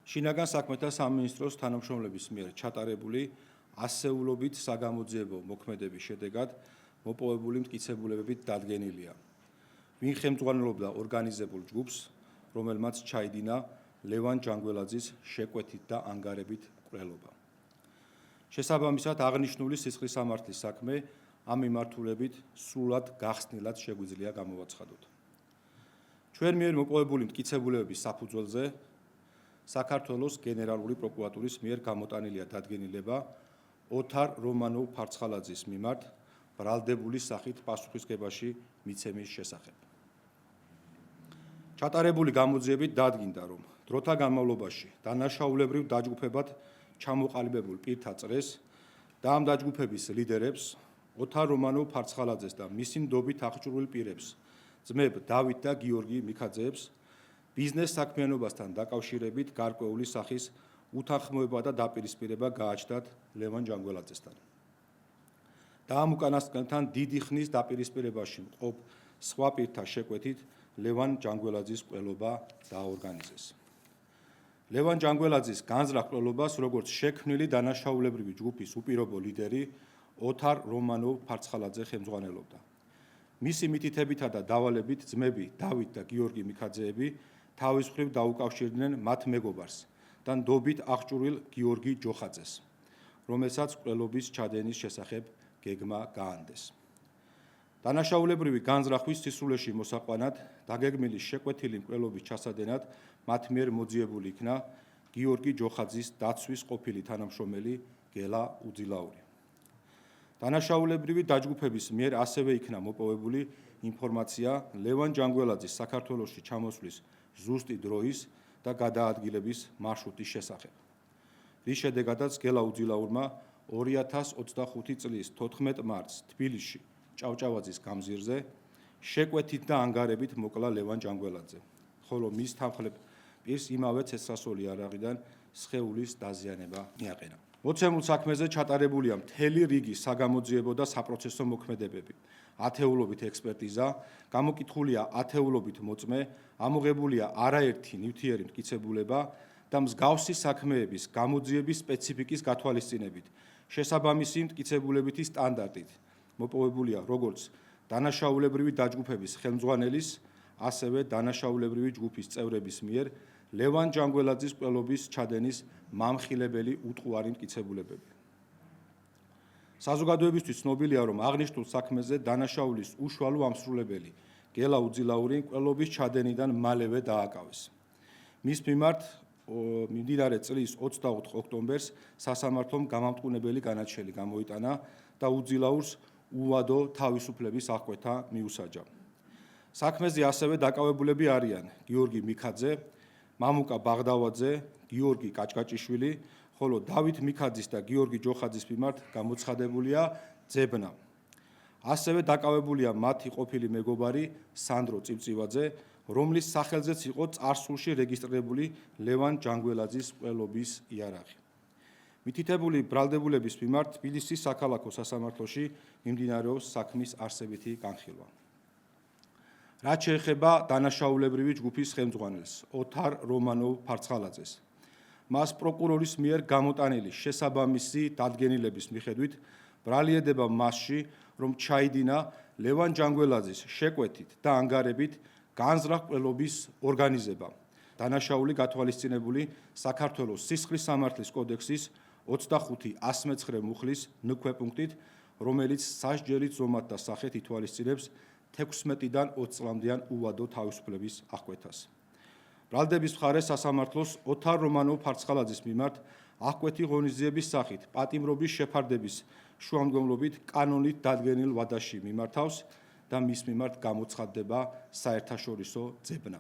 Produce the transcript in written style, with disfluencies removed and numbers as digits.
შინაგან საქმეთა სამინისტროს თანამშრომლების მიერ ჩატარებული ასეულობით საგამოძიებო მოქმედების შედეგად მოპოვებული მტკიცებულებებით დადგენილია, ვინ ხელმძღვანელობდა ორგანიზებულ ჯგუფს, რომელმაც ჩაიდინა ლევან ჯანგველაძის შეკვეთით და ანგარებით მკვლელობა. შესაბამისად, აღნიშნული სისხლის სამართლის საქმე ამ მიმართულებით სრულად გახსნილად შეგვიძლია გამოვაცხადოთ. ჩვენ მიერ მოპოვებული მტკიცებულებების საფუძველზე საქართველოს გენერალური პროკურატურის მიერ გამოტანილია დადგენილება ოთარ რომანოვ-ფარცხალაძის მიმართ ბრალდებული სახით პასუხისგებაში მიცემის შესახებ. ჩატარებული გამოძიებით დადგინდა, რომ დროთა განმავლობაში დანაშაულებრივ დაჯგუფებად ჩამოყალიბებულ პირთა წრეს და ამ დაჯგუფების ლიდერებს ოთარ რომანოვ-ფარცხალაძეს და მისი ნდობით აღჭურვილ პირებს ძმებ დავით და გიორგი მიქაძეებს ბიზნეს საქმიანობასთან დაკავშირებით გარკვეული სახის უთანხმოება და დაპირისპირება გააჩნდათ ლევან ჯანგველაძესთან. და ამ უკანასკნელთან დიდი ხნის დაპირისპირებაში მყოფ სხვა პირთა შეკვეთით ლევან ჯანგველაძის მკვლელობა დააორგანიზეს. ლევან ჯანგველაძის განზრახ მკვლელობას როგორც შექმნილი დანაშაულებრივი ჯგუფის უპირობო ლიდერი ოთარ რომანოვ-ფარცხალაძე ხელმძღვანელობდა. მისი მითითებითა და დავალებით ძმები დავით და გიორგი მიქაძეები თავის მხრივ დაუკავშირდნენ მათ მეგობარს და ნდობით აღჭურვილ გიორგი ჯოხაძეს, რომელსაც მკვლელობის ჩადენის შესახებ გეგმა გაანდეს. დანაშაულებრივი განზრახვის სისულეში მოსაყვანად დაგეგმილი შეკვეთილი მკვლელობის ჩასადენად მათ მიერ მოძიებული იქნა გიორგი ჯოხაძის დაცვის ყოფილი თანამშრომელი გელა უძილაური. დანაშაულებრივი დაჯგუფების მიერ ასევე იქნა მოპოვებული ინფორმაცია ლევან ჯანგველაძის საქართველოში ჩამოსვლის ზუსტი დროის და გადაადგილების მარშრუტის შესახებ, რის შედეგადაც გელა უძილაურმა 2025 წლის 14 მარტს თბილისში ჭავჭავაძის გამზირზე შეკვეთით და ანგარებით მოკლა ლევან ჯანგველაძე, ხოლო მის თანხლებ პირს იმავე ცეცხლსასროლი იარაღიდან სხეულის დაზიანება მიაყენა. მოცემულ საქმეზე ჩატარებულია მთელი რიგი საგამოძიებო და საპროცესო მოქმედებები, ათეულობით ექსპერტიზა, გამოკითხულია ათეულობით მოწმე, ამოღებულია არაერთი ნივთიერი მტკიცებულება და მსგავსი საქმეების გამოძიების სპეციფიკის გათვალისწინებით შესაბამისი მტკიცებულებითი სტანდარტით მოპოვებულია როგორც დანაშაულებრივი დაჯგუფების ხელმძღვანელის, ასევე დანაშაულებრივი ჯგუფის წევრების მიერ ლევან ჯანგველაძის მკვლელობის ჩადენის მამხილებელი უტყუარი მტკიცებულებები. საზოგადოებისთვის ცნობილია, რომ აღნიშნულ საქმეზე დანაშაულის უშუალო ამსრულებელი გელა უძილაური მკვლელობის ჩადენიდან მალევე დააკავეს. მის მიმართ მიმდინარე წლის 24 ოქტომბერს სასამართლომ გამამტყუნებელი განაჩენი გამოიტანა და უძილაურს უვადო თავისუფლების აღკვეთა მიუსაჯა. საქმეზე ასევე დაკავებულები არიან გიორგი მიქაძე, მამუკა ბაღდავაძე, გიორგი კაჭკაჭიშვილი, ხოლო დავით მიქაძის და გიორგი ჯოხაძის მიმართ გამოცხადებულია ძებნა. ასევე დაკავებულია მათი ყოფილი მეგობარი სანდრო წივწივაძე, რომლის სახელზეც იყო წარსულში რეგისტრირებული ლევან ჯანგველაძის მკვლელობის იარაღი. მითითებული ბრალდებულების მიმართ თბილისის საქალაქო სასამართლოში მიმდინარეობს საქმის არსებითი განხილვა. რაც შეეხება დანაშაულებრივი ჯგუფის ხელმძღვანელს ოთარ რომანოვ-ფარცხალაძეს, მას პროკურორის მიერ გამოტანილი შესაბამისი დადგენილების მიხედვით ბრალიერდება მასში, რომ ჩაიდინა ლევან ჯანგველაძის შეკვეთით და ანგარებით განზრახ მკვლელობის ორგანიზება, დანაშაული გათვალისწინებული საქართველოს სისხლის სამართლის კოდექსის 25-119 მუხლის ნქვეპუნქტით, რომელიც სასჯელით ზომად და სახით ითვალისწინებს 16-დან 20 წლამდიან უვადო თავისუფლების აღკვეთას. ბრალდების მხარეს სასამართლოს ოთარ რომანოვ-ფარცხალაძის მიმართ აღკვეთი ღონისძიების სახით პატიმრობის შეფარდების შუამდგომლობით კანონით დადგენილ ვადაში მიმართავს და მის მიმართ გამოცხადდება საერთაშორისო ძებნა.